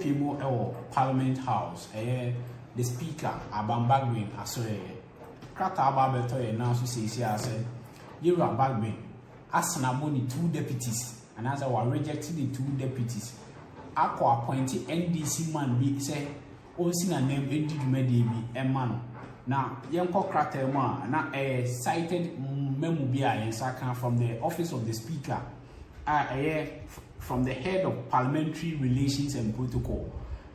people Parliament House, the Speaker, Alban Bagbin, as well. Krata Babeto announced to say, you are Bagbin, as Naboni 2 deputies, and as I was rejecting the 2 deputies. Aqua appointed NDC man be say, also a name Eddie Medibi, a man. Now, young Krata man, now a cited memobia in Saka from the office of the Speaker, from the head of Parliamentary Relations and Protocol.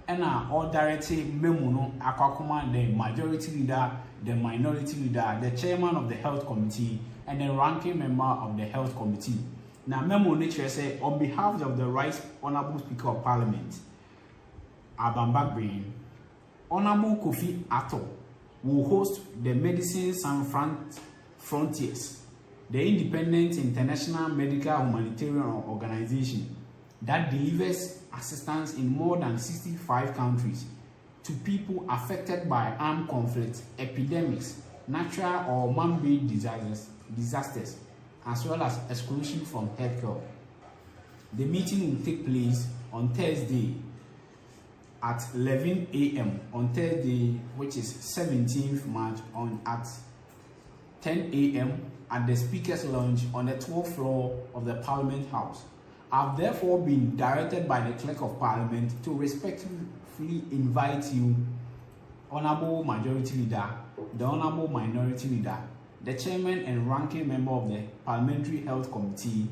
And all directly memo Akakuma, the majority leader, the minority leader, the chairman of the health committee, and the ranking member of the health committee. Now memo nature say on behalf of the Right Honourable Speaker of Parliament, Alban Bagbin, Honourable Kofi Atto will host the Medicine Sans Frontiers, the independent international medical humanitarian organization that delivers assistance in more than 65 countries to people affected by armed conflicts, epidemics, natural or man-made disasters, as well as exclusion from healthcare. The meeting will take place on Thursday at 11 a.m. on Thursday, which is 17th March, at 10 a.m. at the Speaker's Lounge on the 12th floor of the Parliament House. I've therefore been directed by the Clerk of Parliament to respectfully invite you, Honourable Majority Leader, the Honourable Minority Leader, the Chairman and Ranking Member of the Parliamentary Health Committee,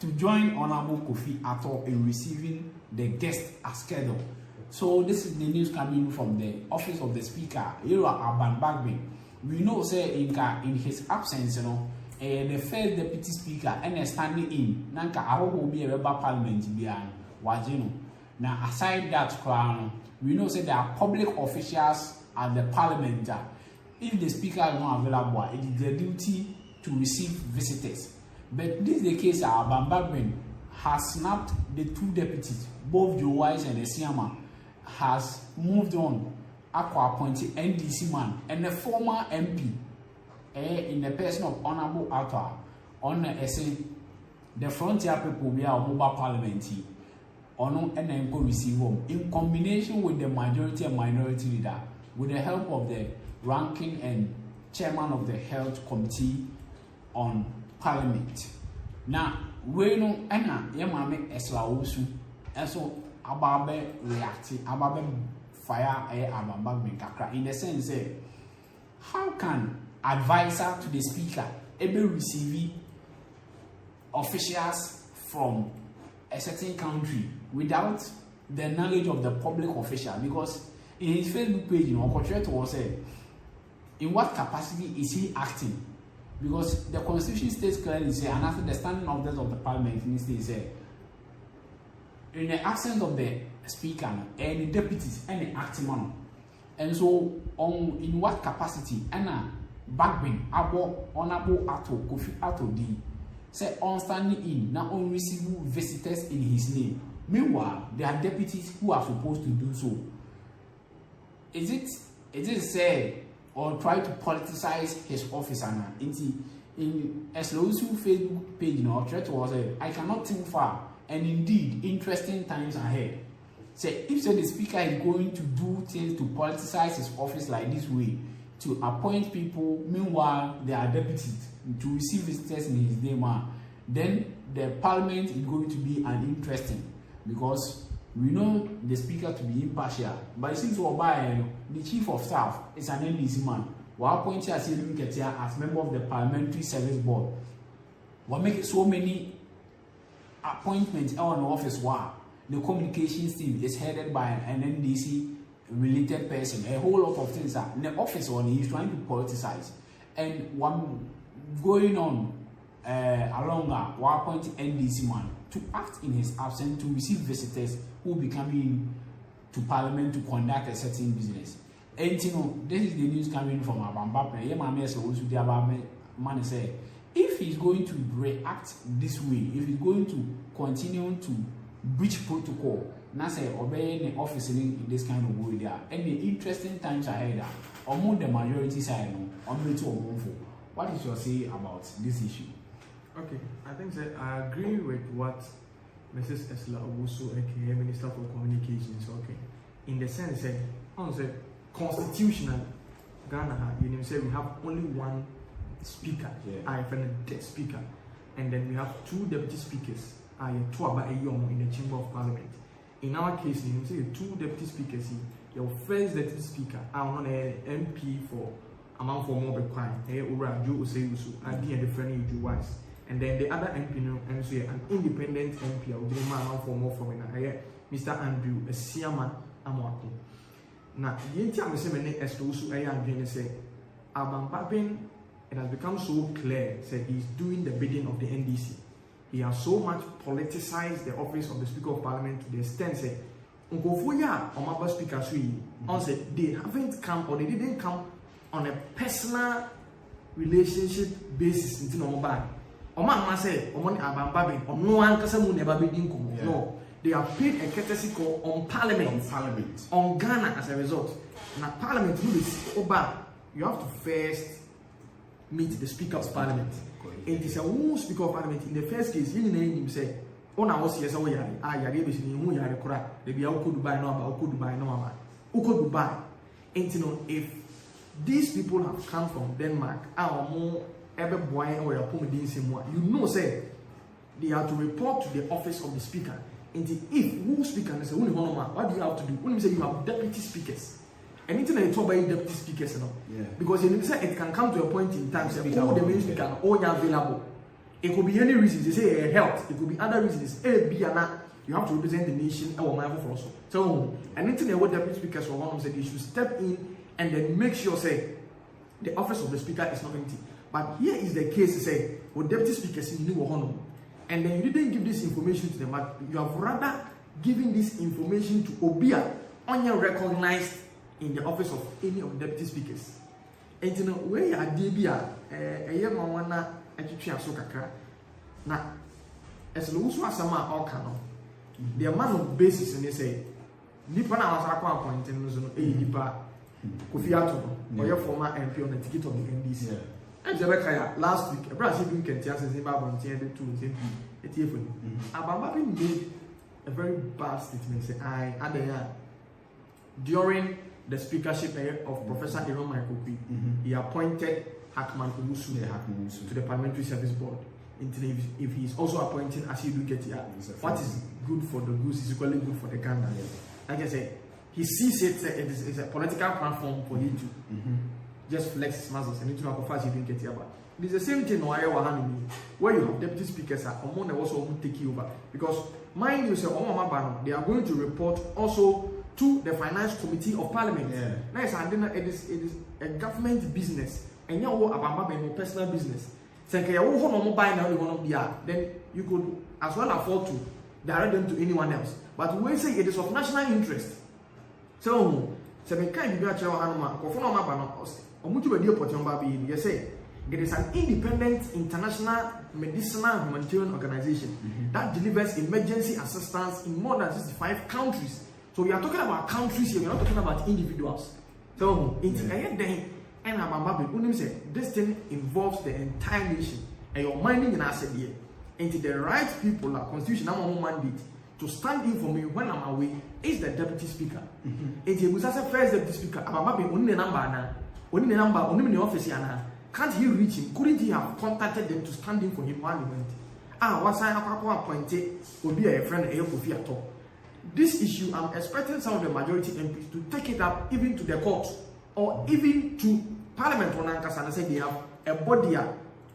to join Honourable Kofi Atto in receiving the guest as scheduled. So this is the news coming from the Office of the Speaker, Alban Bagbin. We know, say, in his absence, the first deputy speaker and standing in nanka aho be a parliament bian wajino. Now aside that crown, we know say there are public officials at the parliament. If the speaker is not available, it is their duty to receive visitors. But this is the case. Alban Bagbin has snapped the 2 deputies, both Joe Wise and the Siama, has moved on. Aqua appointed NDC man and the former MP. In the person of Honourable Atto, on the frontier people be our mobile parliament, and then go receive home in combination with the majority and minority leader, with the help of the ranking and chairman of the health committee on parliament. Now, we know Anna Yamame Eslausu, and so Ababe reacting, Ababe fire Alban Bagbin kakra in the sense that how can advisor to the speaker able receive officials from a certain country without the knowledge of the public official? Because in his Facebook page, Okocheto was said, in what capacity is he acting? Because the constitution states clearly, say, and after the standing orders of the parliament, it says, in the absence of the speaker and the deputies and the acting man, and so in what capacity Anna Bagbin abo Honourable Atto Kofi Atto D say on standing in now on receiving visitors in his name. Meanwhile, there are deputies who are supposed to do so. Is it say or try to politicize his office and in Eslosu Facebook page was I cannot think far and indeed interesting times ahead. Say if the speaker is going to do things to politicize his office like this way, to appoint people, meanwhile there are deputies to receive visitors in his name, then the parliament is going to be uninteresting, because we know the speaker to be impartial. But it seems the chief of staff is an NDC man. We are appointed as member of the Parliamentary Service Board. We make so many appointments on the office. The communications team is headed by an NDC related person. A whole lot of things are in the office on. He's trying to politicize, and one going on along one appointed NDC man to act in his absence to receive visitors who will be coming to Parliament to conduct a certain business. And this is the news coming from Alban Bagbin. Man say, if he's going to react this way, if he's going to continue to breach protocol, now say obeying the office in this kind of way there, and the interesting times ahead, among the majority side, what is your say about this issue? Okay, I think that I agree with what Mrs. Esla Owusu, aka Minister for Communications, okay. In the sense that, on the constitutional Ghana, you know, say we have only one speaker, I find the speaker, and then we have two deputy speakers, I Tuaba Ayom in the Chamber of Parliament. In our case, you know, say two deputy speakers, your first deputy speaker, I want an MP for amount for more required, Ura Joe Useusu, and the different you wise. And then the other MP, and so an independent MP, I will do my amount for more from Mr. Andrew, a Siama Amwako. Now, the entire Messemane as those who are say, Alban Bagbin, it has become so clear, said he's doing the bidding of the NDC. He has so much politicized the office of the Speaker of Parliament to the extent, say, Unkofuya, or Maba Speaker Sui, on said they haven't come or they didn't come on a personal relationship basis into no bad. Oma say, Omoni Alban Bagbin, or no one can never be income. No, they have paid a courtesy call on Parliament, on Ghana as a result. Now, Parliament will be over. You have to first meet the Speaker of Parliament. It is a who Speaker of Parliament. In the first case, you name him say, "On our yes, oh yeah, I gave you who you are correct. They be out could buy no about could buy no man. Who could buy?" And you know, if these people have come from Denmark, our more ever boy or your you know, say they are to report to the office of the Speaker. And if who speaker and say, what do you have to do? When you say you have deputy speakers, anything I talk about deputy speakers, you know, because you say it can come to a point in time, say, all the main speaker, all are available. It could be any reason. They say health. It could be other reasons. You have to represent the nation. So anything what deputy speakers or one of them said, they should step in and then make sure say the office of the speaker is not empty. But here is the case. Say, what deputy speakers in new honor. And then you didn't give this information to them, but you have rather given this information to Obia, only recognized in the office of any of the deputy speakers. And you know, where you are DBA, a young one, a chicha so kakra. Now, as Lusu Asama or Kano, the amount of basis, and they say, Nipana was appointed in Nipa, Kofiato, or your former MP on the ticket of the NDC. And last week, a Brazilian can tell us Zimbabwe and the two Alban Bagbin made a very bad statement. Say, during the speakership of Professor Aaron Michael P, he appointed Hackman Owusu to the Parliamentary Service Board. If he is also appointing as you look at it, what is good for the goose is equally good for the gander. Like I said, he sees it is a political platform for him to just flex his muscles and into a fast you didn't get here. But it is the same thing where you have deputy speakers are among the also take you over. Because mind you say they are going to report also to the Finance Committee of Parliament. Nice, and then it is a government business and you are about personal business. Then you could as well afford to direct them to anyone else. But we say it is of national interest. So you say there is an independent international medicinal humanitarian organization that delivers emergency assistance in more than 65 countries. So we are talking about countries here, we are not talking about individuals. So it's and this thing involves the entire nation and your minding in asset here. And the right people are constitutional mandate to stand in for me when I'm away is the deputy speaker. It was as a first deputy speaker. Only the number, only the office. Can't he reach him? Couldn't he have contacted them to stand in for him while he went? Was I appointed will be a friend at all. This issue, I'm expecting some of the majority MPs to take it up even to the court or even to Parliament. And say they have a body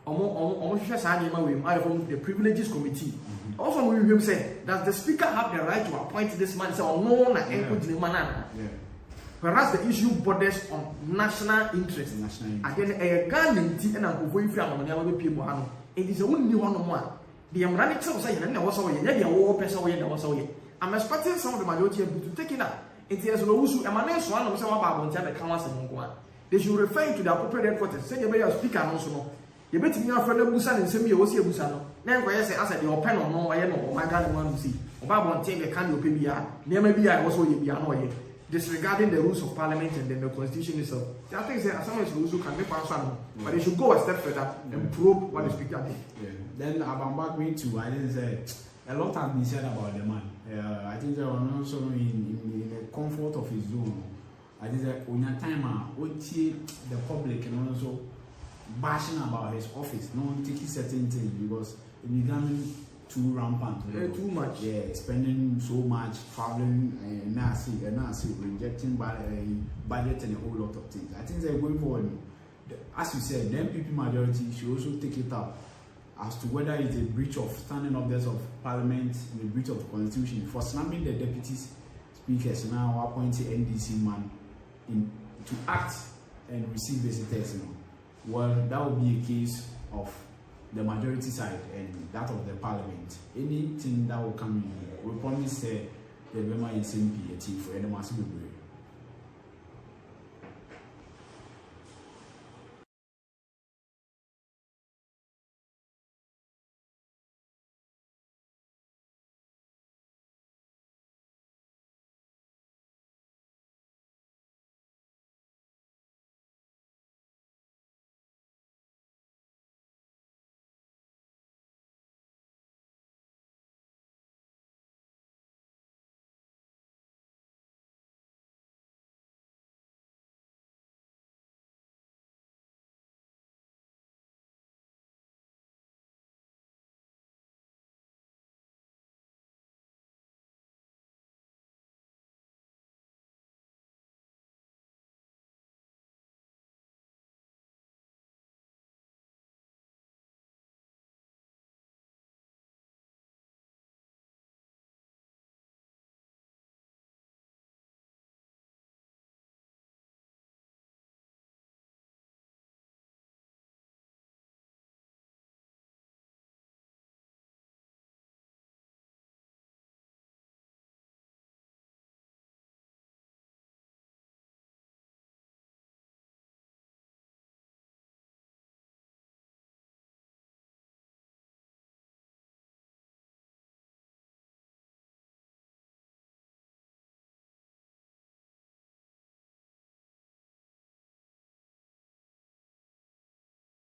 the Privileges Committee. Also, we will say, does the speaker have the right to appoint this man? Say, or no, whereas the issue borders on national interest. Again, a Ghanaian and I'm going from people. It is only one on one. The American saying, and there was a war person. I'm expecting some of the majority to take it up. It is those emanate one of some about the council. They should refer to the appropriate headquarters. Say, you speaker also. You bet me your friend Busan and send me a Busano. Then I said, your pen or no, I know, my God, want to see. About take a kind of PBR. Near maybe I also be annoyed. Disregarding the rules of Parliament and then the Constitution itself. I think there are some rules who can make one, but they should go a step further and probe what the speaker did. Then Alban Bagbin too, I didn't say, a lot has been said about the man. I think that one also in the comfort of his zone. I think that when your time the public and also bashing about his office, no taking certain things because it becoming too rampant. Too much. Yeah, spending so much, traveling, and rejecting budget and a whole lot of things. I think they're going forward. As you said, the MPP majority should also take it up as to whether it's a breach of standing orders of parliament, a breach of the constitution for snapping the deputies speakers now appointing NDC man to act and receive visitors. Well, that would be a case of the majority side and that of the parliament. Anything that will come in, we promise the Bema SMP for the massive.